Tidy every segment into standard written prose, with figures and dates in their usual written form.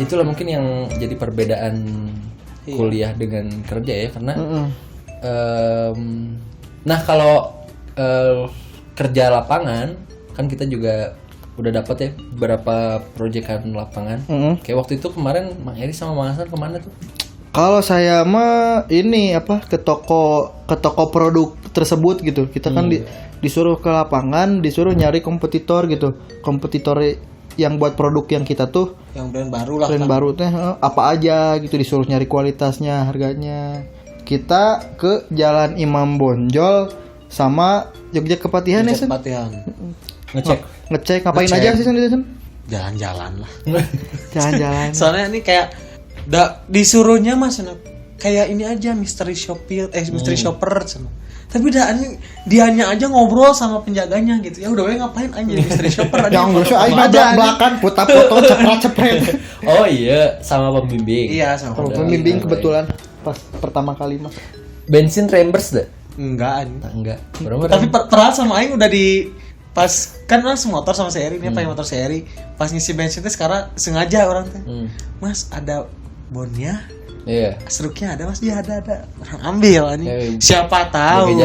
itulah mungkin yang jadi perbedaan kuliah dengan kerja ya, karena nah kalau kerja lapangan kan kita juga udah dapat ya beberapa proyekan lapangan. Kayak waktu itu kemarin Mang Eri sama Mang Hasan kemana tuh? Kalau saya mah ini ke toko produk tersebut gitu. Kita kan disuruh ke lapangan, disuruh nyari kompetitor gitu. Kompetitor yang buat produk yang kita tuh yang brand baru lah. Brand baru teh apa aja gitu, disuruh nyari kualitasnya, harganya. Kita ke Jalan Imam Bonjol sama Jogja Kepatihan ya, Sen? Ngecek ngapain aja sih Sen? Jalan-jalan lah. Jalan-jalan. Soalnya ini kayak disuruhnya Mas kayak ini aja mystery shopper tapi dianya aja ngobrol sama penjaganya gitu. Ya udah ngapain aja mystery shopper aja. Yang enggak usah aing belakang putar foto cepret. Oh iya, sama pembimbing. Iya, sama pembimbing kebetulan pas pertama kali Mas. Bensin reimburse deh? Enggak. Tapi pernah sama aing udah di pas kan langsung motor sama seri ini pakai motor seri, pas ngisi bensin teh sekarang sengaja orang teh. Mas ada bonnya, struknya ada Mas, dia ada orang ambil ini. Siapa tahu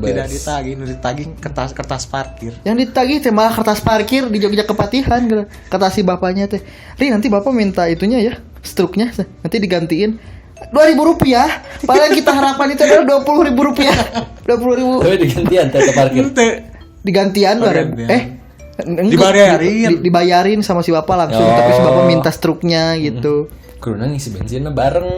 tidak ditagih kertas parkir. Yang ditagih teh malah kertas parkir di Jogja Kepatihan, kata si bapaknya teh. Ri nanti bapak minta itunya ya, struknya nanti digantiin Rp2.000. Padahal kita harapan itu adalah Rp20.000. Rp20.000. Tapi digantian teh ke parkir. Digantian dibayarin sama si bapak langsung, tapi si bapak minta struknya gitu. Karena ngisi bensinnya bareng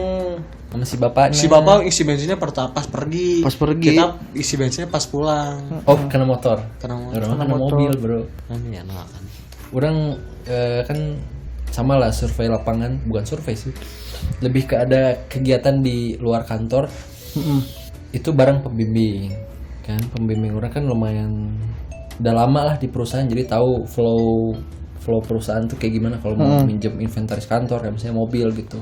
sama si bapaknya. Si bapak isi bensinnya pas pergi. Kita isi bensinnya pas pulang. Oh, karena motor. Karena mobil, Bro. Iya, kan. Orang kan sama lah survei lapangan, bukan survei sih. Lebih ke ada kegiatan di luar kantor. Itu bareng pembimbing. Kan pembimbing orang kan lumayan udah lama lah di perusahaan, jadi tahu flow perusahaan tuh kayak gimana kalau mau minjem inventaris kantor kayak misalnya mobil gitu.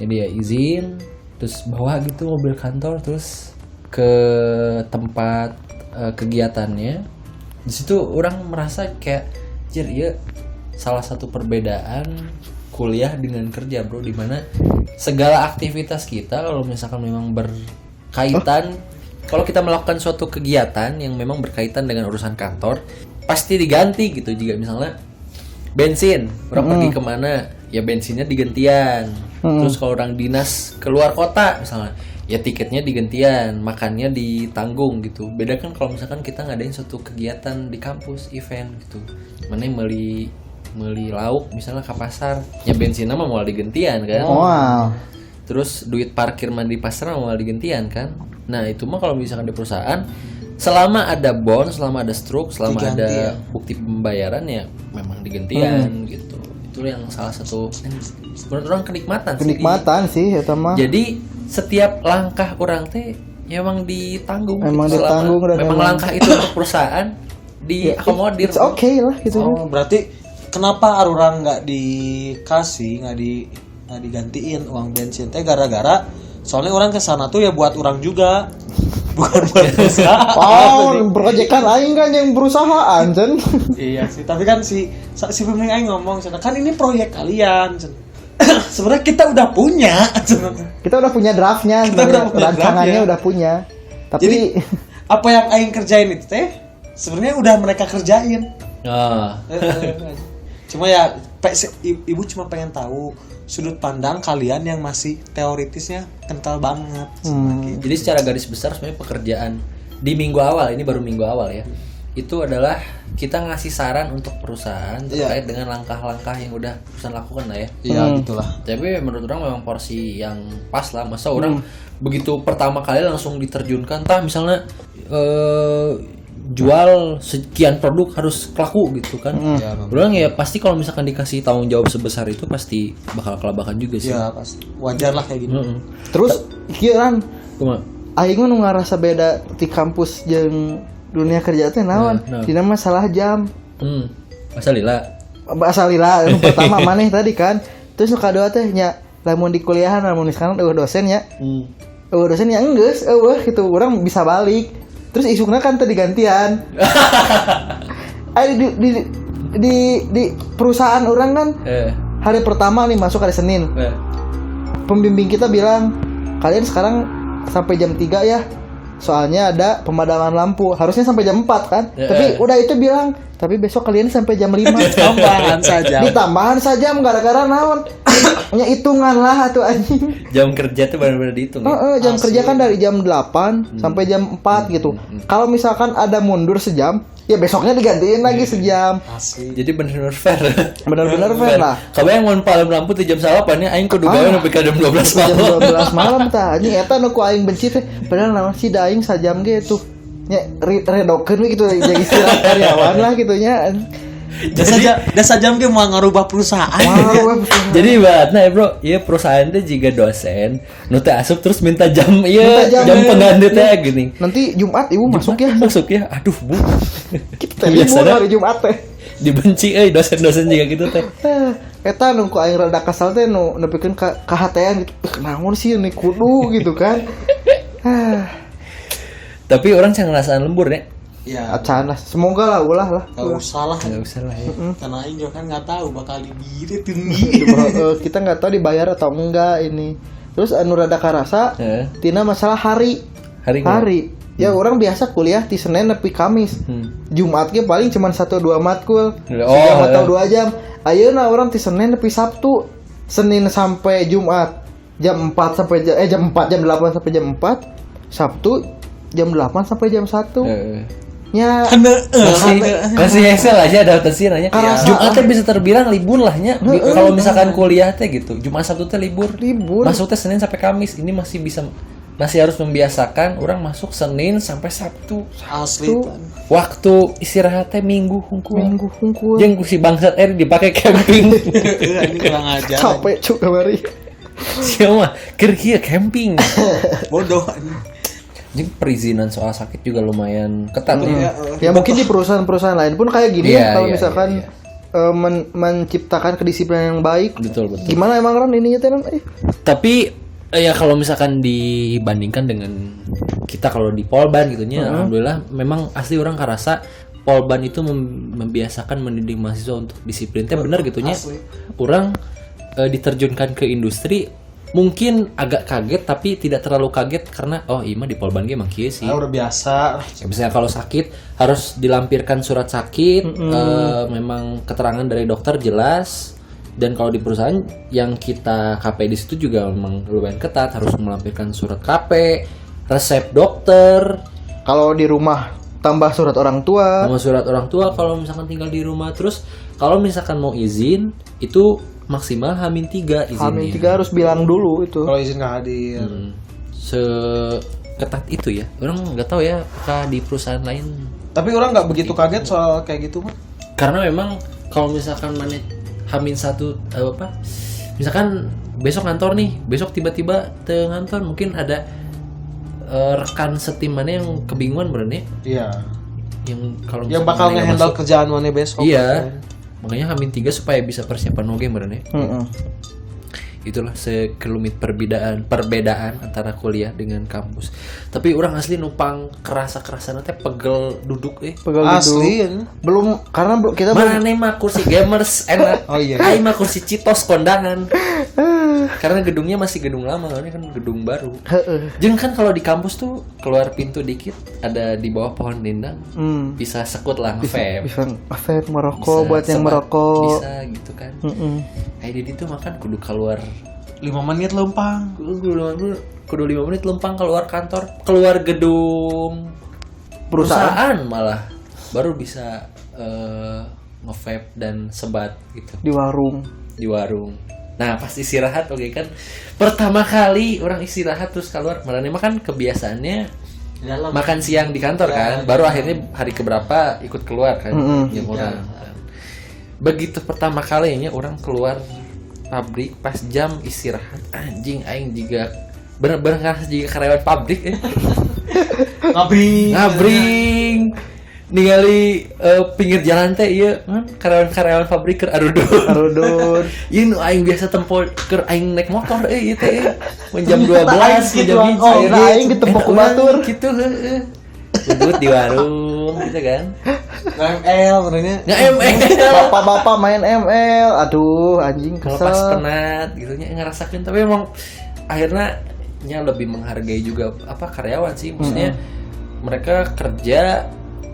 Jadi ya izin terus bawa gitu mobil kantor terus ke tempat kegiatannya. Di situ orang merasa kayak ya salah satu perbedaan kuliah dengan kerja, Bro, di mana segala aktivitas kita kalau misalkan memang berkaitan kalau kita melakukan suatu kegiatan yang memang berkaitan dengan urusan kantor pasti diganti gitu. Jika misalnya bensin, orang pergi kemana ya bensinnya digantian. Terus kalau orang dinas keluar kota misalnya ya tiketnya digantian, makannya ditanggung gitu. Beda kan kalau misalkan kita ngadain suatu kegiatan di kampus, event gitu, mana beli lauk misalnya ke pasar ya bensinnya mah mau digantian kan. Terus duit parkir mah di pasar mau digantian kan. Nah itu mah kalau misalkan di perusahaan selama ada bond, selama ada struk, selama ada bukti pembayaran ya memang digantian gitu. Itu yang salah satu menurut orang kenikmatan sih eta mah. Jadi setiap langkah orang teh ya memang ditanggung. Memang langkah itu untuk perusahaan diakomodir. It's okay lah gitu. Oh, berarti kenapa orang nggak dikasih nggak digantiin uang bensin teh gara-gara soalnya orang kesana tuh ya buat orang juga. Bukan buat perusahaan. Proyekan aing kan yang perusahaan, Cen. Iya sih, tapi kan si pemilik aing ngomong, kan ini proyek kalian, Cen. Sebenarnya kita udah punya, Cen. Kita udah punya draftnya, rancangannya udah punya. Tapi jadi apa yang aing kerjain itu teh sebenarnya udah mereka kerjain. Cuma ya ibu cuma pengen tahu sudut pandang kalian yang masih teoritisnya kental banget. Jadi secara garis besar sebenarnya pekerjaan di minggu awal, ini baru minggu awal ya, itu adalah kita ngasih saran untuk perusahaan terkait dengan langkah-langkah yang udah perusahaan lakukan lah ya. Iya gitulah. Tapi menurut orang memang porsi yang pas lah. Masa orang begitu pertama kali langsung diterjunkan, misalnya jual sekian produk harus laku gitu kan. Orang ya pasti kalau misalkan dikasih tanggung jawab sebesar itu pasti bakal kelabakan juga sih. Ya pasti. Wajar lah kayak gini. Terus kieuan aing mah nu ngarasa beda di kampus jeung dunia kerja teh naon? Dina masalah jam. Masalah anu pertama maneh tadi kan. Terus nu kadua teh nya lamun di kuliahan lamun sekarang dosen ya. Dosen ya enggeus gitu urang bisa balik. Terus isukna kan tadi gantian. di perusahaan orang kan hari pertama nih masuk hari Senin. Nah. Pembimbing kita bilang, kalian sekarang sampai jam 3 ya. Soalnya ada pemadaman lampu. Harusnya sampai jam 4 kan. Tapi udah itu bilang, tapi besok kalian sampai jam 5. Tambahan saja. Ditambahan saja gara-gara naon. Nya hitungan lah atuh anjing. Jam kerja tuh benar-benar dihitung. Jam kerja kan dari jam 8 sampai jam 4 gitu. Kalau misalkan ada mundur sejam, ya besoknya digantiin lagi sejam. Asli. Jadi benar-benar fair. Benar-benar fair lah. Kamu yang mau palem lampu di jam salapan ya aing kudu gawe nepi ka jam 12 Jam malam. 12 malam tah. Anjing eta nu ku aing benci teh. Padahal naon sih da aing sajam ge tuh. Nya redokeun we gitu jadi istirahat karyawan lah gitu nya. Dasa jam ge mau ngarubah perusahaan. Jadi ibaratnya bro, iya perusahaan teh jika dosen nu teh asup terus minta jam iya Minta jam, jam pengganti teh gini. Nanti Jumat ibu masuk ya. Masuk ya. Aduh, Bu. Kita libur hari Jumat teh. Dibenci dosen-dosen juga gitu teh. Eta nu ku aing rada kesal teh nu nepikeun kahatean gitu. Naon sih ini kudu gitu kan. Tapi orang yang ngerasaan lembur ya. Ya, Acan lah. Semoga lah ulah lah. enggak usah lah. Enggak usah lah ya. Karena aing juga kan enggak tahu bakal dibiri tinggi. Kita nggak tahu dibayar atau enggak ini. Terus anu rada karasa tina masalah hari. Hari. Ya orang biasa kuliah di Senin nepi Kamis. Jumat ge paling cuma 1-2 matkul. Sejam atau 2 jam. Ayeuna orang di Senin nepi Sabtu. Senin sampai Jumat jam 4 sampai jam 4 jam 8 sampai jam 4. Sabtu jam 8 sampai jam 1. Nya masih Excel aja adaptasi nanya. Jumat teh bisa terbilang libur lah nya. Kalau misalkan kuliah teh gitu. Jumat Sabtu teh libur. Masuk teh Senin sampai Kamis. Ini masih harus membiasakan orang masuk Senin sampai Sabtu. Asli. Waktu istirahat teh Minggu hungkul. Jeung Jeung si bangsat dipakai camping. Ini kurang ajar. capek cuk kamari. Siapa keur kieu camping. Bodoh. Jadi perizinan soal sakit juga lumayan ketat ya. Ya mungkin di perusahaan-perusahaan lain pun kayak gini ya, kalau misalkan menciptakan kedisiplinan yang baik. Betul. Gimana emang Ran ininya teh Ran? Tapi ya kalau misalkan dibandingkan dengan kita kalau di Polban gitu nya, alhamdulillah memang asli orang ngerasa Polban itu membiasakan mendidik mahasiswa untuk disiplin. Teh bener gitu nya. Orang diterjunkan ke industri mungkin agak kaget tapi tidak terlalu kaget karena mah di Polban ge emang kieu sih. Udah biasa. Ya, misalnya kalau sakit harus dilampirkan surat sakit, memang keterangan dari dokter jelas. Dan kalau di perusahaan yang kita KP di situ juga memang lumayan ketat, harus melampirkan surat KP, resep dokter. Kalau di rumah tambah surat orang tua. Sama surat orang tua kalau misalkan tinggal di rumah. Terus kalau misalkan mau izin itu maksimal H-3 izinnya. H-3 harus bilang dulu itu. Kalau izin nggak hadir. Ketat itu ya. Orang nggak tahu ya apakah di perusahaan lain. Tapi orang nggak begitu kaget soal kayak gitu mah. Karena memang kalau misalkan mana H-1 misalkan besok kantor nih, besok tiba-tiba ke kantor mungkin ada rekan setim mana yang kebingungan berarti. Iya. Yang kalau yang bakal nge-handle kerjaan mana besok. Iya. Makanya H-3 supaya bisa persiapan oge berarti. Itulah sekelumit perbedaan antara kuliah dengan kampus. Tapi orang asli numpang kerasa nanti pegel duduk Pegel asli duduk. Belum karena kita mana nih mah kursi gamers enak. Oh iya. Aing mah kursi Citos kondangan. Karena gedungnya masih gedung lama, ini kan gedung baru. Jeung kan kalau di kampus tuh keluar pintu dikit ada di bawah pohon lindang. Bisa sekut lah vape. Bisa vape merokok buat yang merokok. Bisa gitu kan. Kayak di itu makan kudu keluar 5 menit lempang. Kudu 5 menit lempang keluar kantor, keluar gedung perusahaan malah baru bisa nge-vape dan sebat gitu di warung. Nah pas istirahat kan pertama kali orang istirahat terus keluar marane mah kan kebiasaannya makan siang di kantor kan, baru akhirnya hari keberapa ikut keluar kan yang orang. Begitu pertama kalinya orang keluar pabrik pas jam istirahat, anjing aing juga bener-bener ngerasa juga karyawan pabrik ngabring ningali pinggir jalan teh ieu karyawan pabrik keur arudun ieu nu aing biasa tempo keur aing naik motor ieu teh jam 12 jam 1 aing ditempok ku batur gitu Udut di warung gitu kan. ML sebenarnya. Nggak ML. Bapak-bapak main ML. Aduh, anjing Kalau pas kesel. penat gitu nya ngerasakin, tapi emang akhirnya nya lebih menghargai juga karyawan sih. Maksudnya mereka kerja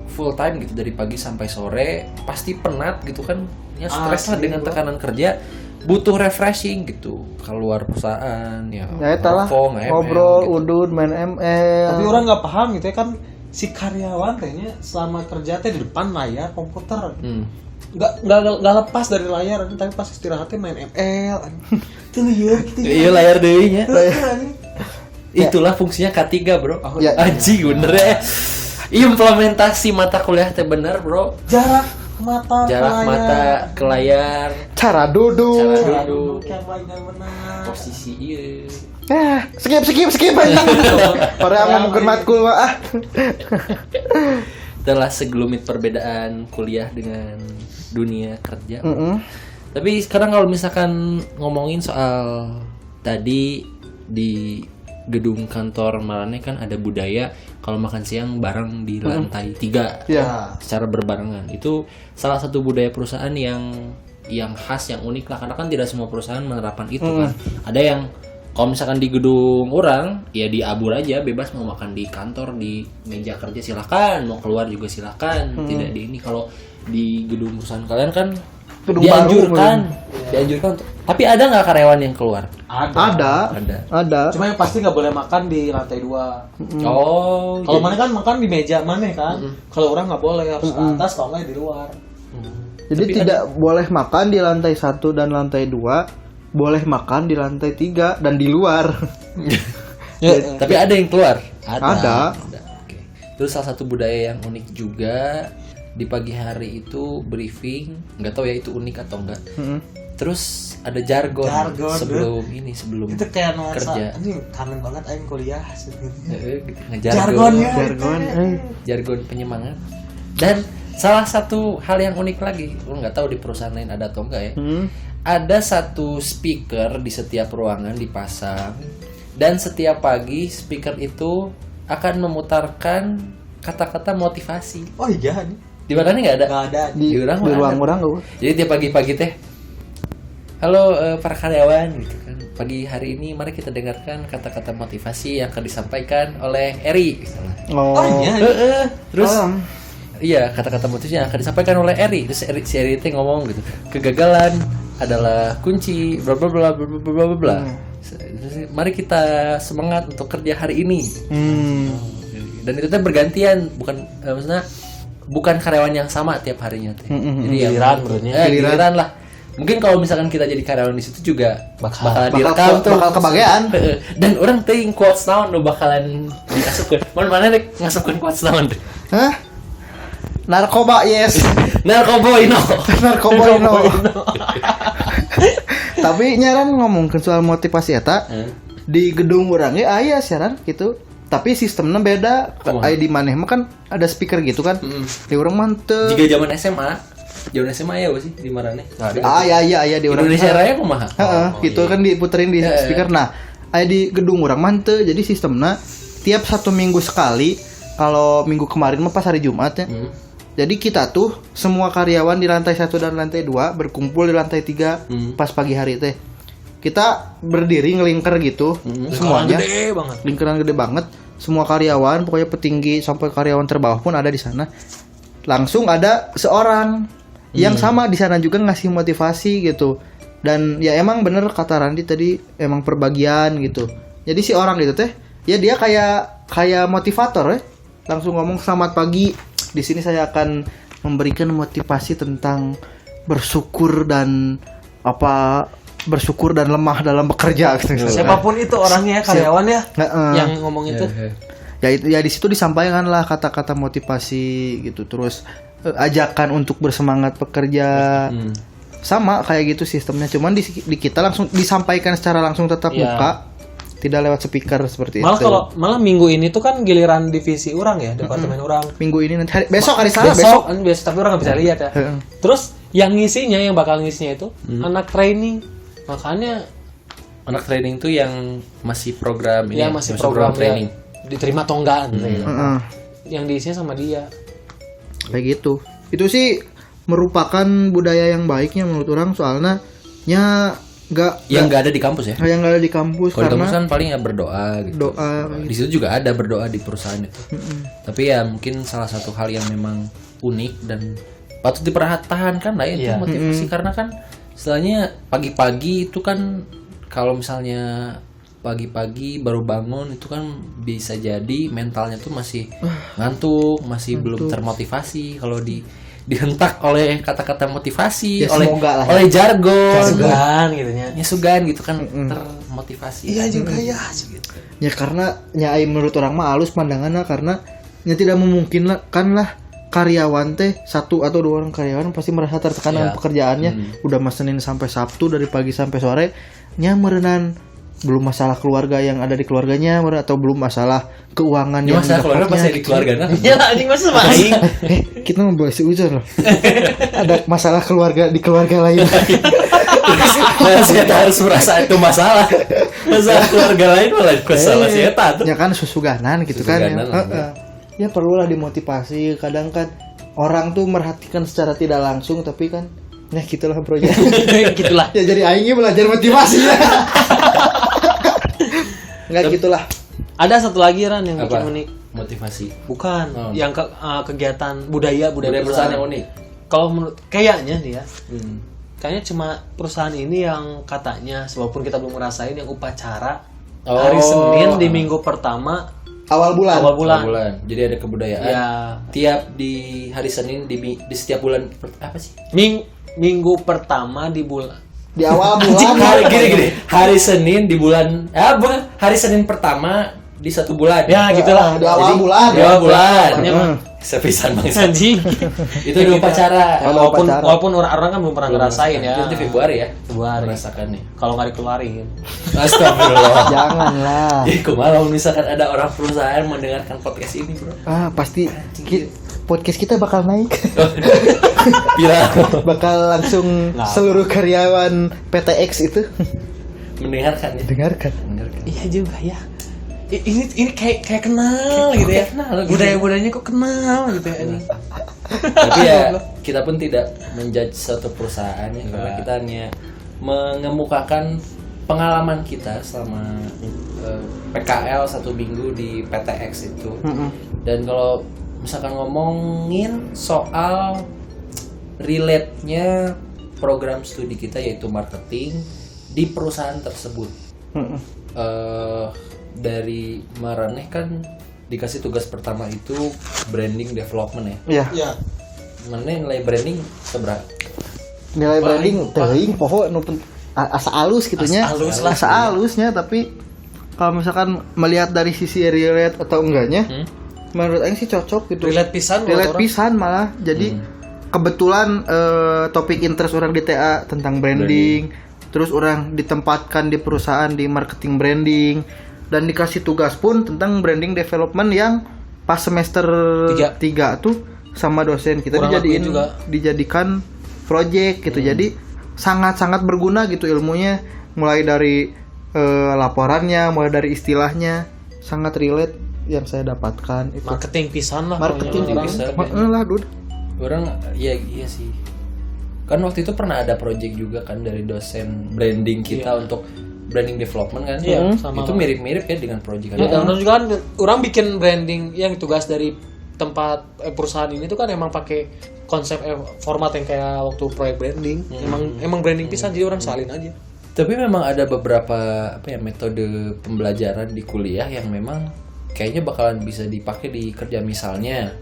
full time gitu dari pagi sampai sore, pasti penat gitu kan. Ya stres lah dengan tekanan kerja, butuh refreshing gitu. Keluar perusahaan ya. Ya itulah rokok, nge-ML ngobrol, gitu. udut, main ML. Tapi orang nggak paham gitu ya kan, si karyawan tehnya selama kerja teh di depan layar komputer. Nggak lepas dari layar, tapi pas istirahatnya main ML. Tuh ya gitu. Iya layar deui nya. Itulah fungsinya K3, Bro. Ya. Anjing bener ya. Implementasi mata kuliah teh bener, Bro. Jarak mata ke layar. Cara duduk. Cara duduk. Yang baik dan benar. Posisi iya. Skip aja. Para ngomongin matkul mah. Telah segelumit perbedaan kuliah dengan dunia kerja. Tapi sekarang kalau misalkan ngomongin soal tadi di gedung kantor Marane kan ada budaya kalau makan siang bareng di lantai 3 Ya. secara berbarengan. Itu salah satu budaya perusahaan yang khas, yang unik lah, karena kan tidak semua perusahaan menerapkan itu kan. Ada yang kalau misalkan di gedung orang ya diabur aja, bebas mau makan di kantor di meja kerja silakan, mau keluar juga silakan, tidak di ini. Kalau di gedung perusahaan kalian kan Gedung dianjurkan baru, tapi ada nggak karyawan yang keluar? Ada. Cuma yang pasti nggak boleh makan di lantai 2. Oh, Kalau mana kan makan di meja mana kan. Kalau orang nggak boleh, harus ke atas, kalau nggak di luar. Jadi tidak boleh makan di lantai 1 dan lantai 2, boleh makan di lantai 3 dan di luar. tapi ada yang keluar. Ada. Oke. Terus salah satu budaya yang unik juga di pagi hari itu briefing, nggak tahu ya itu unik atau enggak. Terus ada jargon sebelum Itu kayak nuansa kerja. anjing, kangen banget aing kuliah gitu. Jargonnya. Jargon. Penyemangat. Dan salah satu hal yang unik lagi, lu nggak tahu di perusahaan lain ada atau enggak ya. Ada satu speaker di setiap ruangan dipasang, dan setiap pagi speaker itu akan memutarkan kata-kata motivasi. Oh iya nih. Di mana nih nggak ada? Nggak ada. Di ruang orang gue. Jadi tiap pagi-pagi teh, halo para karyawan gitu kan. Pagi hari ini mari kita dengarkan kata-kata motivasi yang akan disampaikan oleh Eri misalnya. Oh iya. Terus iya, kata-kata motivasi yang akan disampaikan oleh Eri. Terus si Eri teh ngomong gitu, kegagalan adalah kunci bla bla bla bla bla bla bla. Mari kita semangat untuk kerja hari ini. Dan itu teh bergantian, maksudnya bukan karyawan yang sama tiap harinya teh. Jadi Giliran menurutnya. Giliran lah. Mungkin kalau misalkan kita jadi karyawan di situ juga bakalan direkam tuh. Bakal kebagian. Dan orang teuing quotes naon nu bakalan diasupkeun. Mana rek ngasupkeun quotes naon teh? Hah? Narkoba yes. Narkoboy no. Narkoba no. Tapi nyaran ngomongin soal motivasi eta di gedung urang ge aya siaran gitu. Tapi sistemnya beda. Aya di maneh mah kan ada speaker gitu kan. Di urang mah teu. Jika zaman SMA ya sih di Marane. Iya di urang. Indonesia Raya kumaha? Heeh, gitu kan diputerin di speaker. Nah, aya di gedung urang mah teu. Jadi sistemnya tiap 1 minggu sekali, kalau minggu kemarin mah pas hari Jumat ya. Jadi kita tuh semua karyawan di lantai 1 dan lantai 2 berkumpul di lantai 3 pas pagi hari teh. Kita berdiri ngelingker gitu semuanya. Gede banget. Lingkaran gede banget. Semua karyawan, pokoknya petinggi sampai karyawan terbawah pun ada di sana. Langsung ada seorang yang sama di sana juga ngasih motivasi gitu. Dan ya emang bener kata Randi tadi, emang perbagian gitu. Jadi si orang gitu teh, ya dia kayak motivator ya. Langsung ngomong selamat pagi. Di sini saya akan memberikan motivasi tentang bersyukur dan lemah dalam bekerja gitu. Siapapun itu orangnya, karyawan ya, yang ngomong itu. Ya di situ disampaikan lah kata-kata motivasi gitu. Terus ajakan untuk bersemangat bekerja. Sama kayak gitu sistemnya. Cuman di kita langsung disampaikan secara langsung tatap muka. Tidak lewat speaker seperti malah itu. Malah minggu ini tuh kan giliran divisi orang ya, departemen orang. Minggu ini nanti besok hari Selasa besok tapi orang nggak bisa lihat ya. Terus yang bakal ngisinya itu anak training. Makanya anak training tuh yang masih program ini. Ya masih program training. Diterima atau enggak gitu. yang diisinya sama dia. Kayak gitu. Itu sih merupakan budaya yang baiknya menurut orang, soalnya yang nggak ada di kampus ya. yang nggak ada di kampus. Kalau di karena kampus kan paling ya berdoa gitu. doa Di situ juga ada berdoa di perusahaan itu. Tapi ya mungkin salah satu hal yang memang unik dan patut dipertahankan lah itu motivasi, karena kan istilahnya pagi-pagi itu kan, kalau misalnya pagi-pagi baru bangun itu kan bisa jadi mentalnya tuh masih ngantuk, masih belum termotivasi. Kalau dihentak oleh kata-kata motivasi, Ya, oleh semoga lah ya. oleh jargon, Sugan gitu nya. ya sugan gitu kan termotivasi. Iya juga ya gitu. ya, karena menurut orang mah halus pandangannya, karena tidak memungkinkan lah karyawan teh 1 atau 2 orang karyawan pasti merasa tertekan dengan pekerjaannya. Udah mas Senin sampai Sabtu dari pagi sampai sore merenan, belum masalah keluarga yang ada di keluarganya, atau belum masalah keuangan Ini yang masalah keluarga didapatnya, pasti di keluarga nah. Ya anjing masa sama aing. kita mau bahas ujar loh. Ada masalah keluarga di keluarga lain. Nah, saya harus merasa itu masalah keluarga lain malah masalah saya tuh. Ya kan susuganan gitu kan ya. Susuganan lah, Ya perlulah dimotivasi. Kadang kan orang tuh merhatikan secara tidak langsung, tapi kan ya gitulah bro ya. Gitulah. Ya jadi aingnya belajar motivasi ya. Enggak gitulah. Ada satu lagi Ran yang bikin Apa? unik. Motivasi. Bukan, yang kegiatan budaya Budaya perusahaan yang unik. Kalau menurut kayaknya nih ya, kayaknya cuma perusahaan ini yang katanya, walaupun kita belum ngerasain, yang upacara hari Senin di minggu pertama Awal bulan. awal bulan. Bulan. Jadi ada kebudayaan. Ya, Tiap di hari Senin di setiap bulan apa sih? minggu pertama di bulan. Di awal bulan. Gini. Hari Senin di bulan bukan hari Senin pertama di 1 bulan. Ya, gitulah. Di awal bulan. Di awal bulan. Pokoknya mah. Sepisan bangsa. Anjing. Itu di upacara. Ya, walaupun orang-orang kan belum pernah ngerasain ya. Itu nanti Februari ya. Februari. Merasakan nih. Kalau nggak dikeluarin. Astagfirullah. Janganlah. Jadi kumaha misalkan ada orang perusahaan mendengarkan podcast ini, Bro. Pasti podcast kita bakal naik. Viral. Bakal langsung seluruh karyawan PTX itu Mendengarkan ya. dengarkan. Iya juga ya. Ini kayak kenal gitu ya. kenal gitu. Budaya-budayanya kok kenal gitu ya. Ini. Tapi ya kita pun tidak menjudge suatu perusahaan ya, karena kita hanya mengemukakan pengalaman kita selama PKL 1 minggu di PTX itu. Dan kalau misalkan ngomongin soal relate-nya program studi kita yaitu marketing di perusahaan tersebut. Dari Maraneh kan dikasih tugas pertama itu branding development ya. Iya. Iya. Mana nilai branding seberapa? Nilai branding teuing poho nu asa alus gitunya. Asa alusnya, tapi kalau misalkan melihat dari sisi relate atau enggaknya, menurut aing sih cocok gitu. Relate pisan Relate pisan malah. Jadi kebetulan topik interest orang di TA tentang branding. Terus orang ditempatkan di perusahaan di marketing branding, dan dikasih tugas pun tentang branding development yang pas semester 3 tuh sama dosen kita dijadikan project gitu. Jadi sangat-sangat berguna gitu ilmunya, mulai dari laporannya, mulai dari istilahnya, sangat relate yang saya dapatkan itu. Marketing pisan lah. Marketing pisan. lah, Dud. Orang iya sih. Kan waktu itu pernah ada project juga kan dari dosen branding kita untuk branding development kan. Iya, sama itu lah. mirip-mirip ya dengan project Ya, dan juga kan orang bikin branding yang tugas dari tempat perusahaan ini tuh kan emang pakai konsep format yang kayak waktu proyek branding. Emang branding pisan, jadi orang salin aja. Tapi memang ada beberapa metode pembelajaran di kuliah yang memang kayaknya bakalan bisa dipakai di kerja, misalnya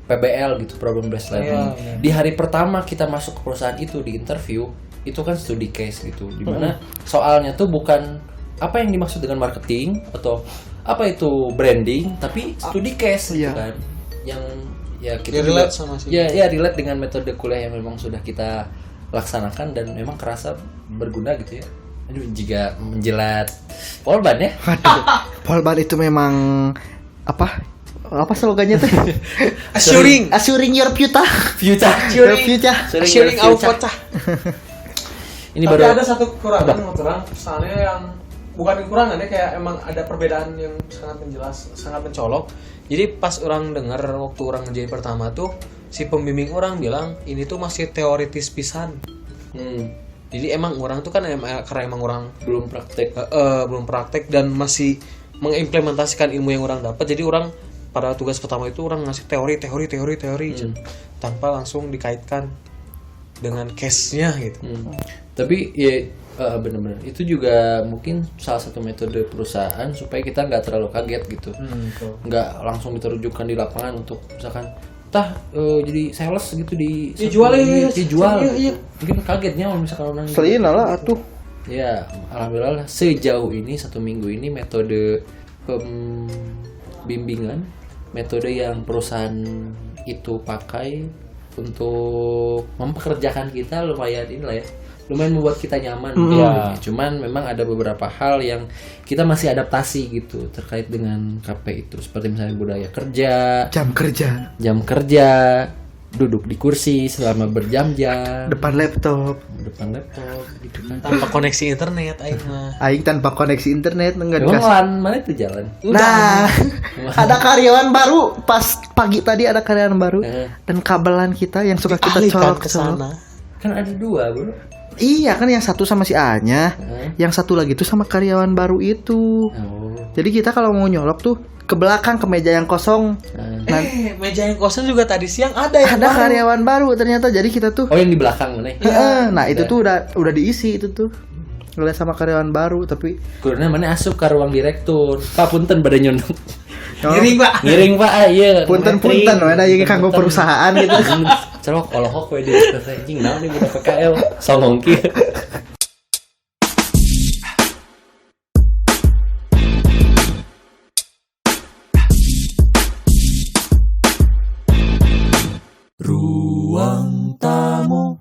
PBL gitu, problem based learning. Di hari pertama kita masuk ke perusahaan itu, di interview itu kan studi case gitu, dimana soalnya tuh bukan apa yang dimaksud dengan marketing atau apa itu branding, tapi studi case gitu kan, yang ya kita relate sama sih. ya relate dengan metode kuliah yang memang sudah kita laksanakan dan memang kerasa berguna gitu ya. Aduh, jika menjilat polban ya. Polban itu memang apa slogannya tuh? Assuring your future. Sharing our future. Ini Tapi baru ada satu kekurangan menurut orang, soalnya yang bukan kekurangan ya, kayak emang ada perbedaan yang sangat menjelas, sangat mencolok. Jadi pas orang dengar waktu orang ngerjain pertama tuh si pembimbing orang bilang ini tuh masih teoritis pisan. Jadi emang orang tuh kan karena emang orang belum praktek. Belum praktek dan masih mengimplementasikan ilmu yang orang dapat. Jadi orang pada tugas pertama itu orang ngasih teori tanpa langsung dikaitkan dengan case-nya gitu. Tapi ya benar-benar itu juga mungkin salah satu metode perusahaan supaya kita nggak terlalu kaget gitu, nggak langsung diterjunkan di lapangan untuk misalkan jadi sales gitu dijual. Mungkin kagetnya kalau misalkan orang Selina lah atuh. ya. Alhamdulillah sejauh ini 1 minggu ini metode pembimbingan, metode yang perusahaan itu pakai untuk mempekerjakan kita lumayan inilah ya, lumayan membuat kita nyaman. Ya, cuman memang ada beberapa hal yang kita masih adaptasi gitu terkait dengan KP itu, seperti misalnya budaya kerja, jam kerja, duduk di kursi selama berjam-jam depan laptop gitu kan. Tanpa koneksi internet aing mah. aing tanpa koneksi internet enggak Emang dikasih. lan mana itu jalan? Nah, ada karyawan baru pas pagi tadi, ada karyawan baru dan kabelan kita yang suka kita Alihkan colok ke sana. Kan ada 2 bro. Iya kan, yang satu sama si A-nya, yang satu lagi tuh sama karyawan baru itu. Jadi kita kalau mau nyolok tuh ke belakang ke meja yang kosong. Meja yang kosong juga tadi siang ada yang Ada baru. karyawan baru ternyata. Jadi kita tuh Yang di belakang mana? nah itu tuh udah diisi itu tuh oleh sama karyawan baru. Tapi Kurna mana asup ke ruang direktur. Pak punten pada nyondong. Ngiring Pak, iya. punten ada yang kanggo perusahaan gitu. Celok olohok we di anjing naon nih budak PKL songong kieu.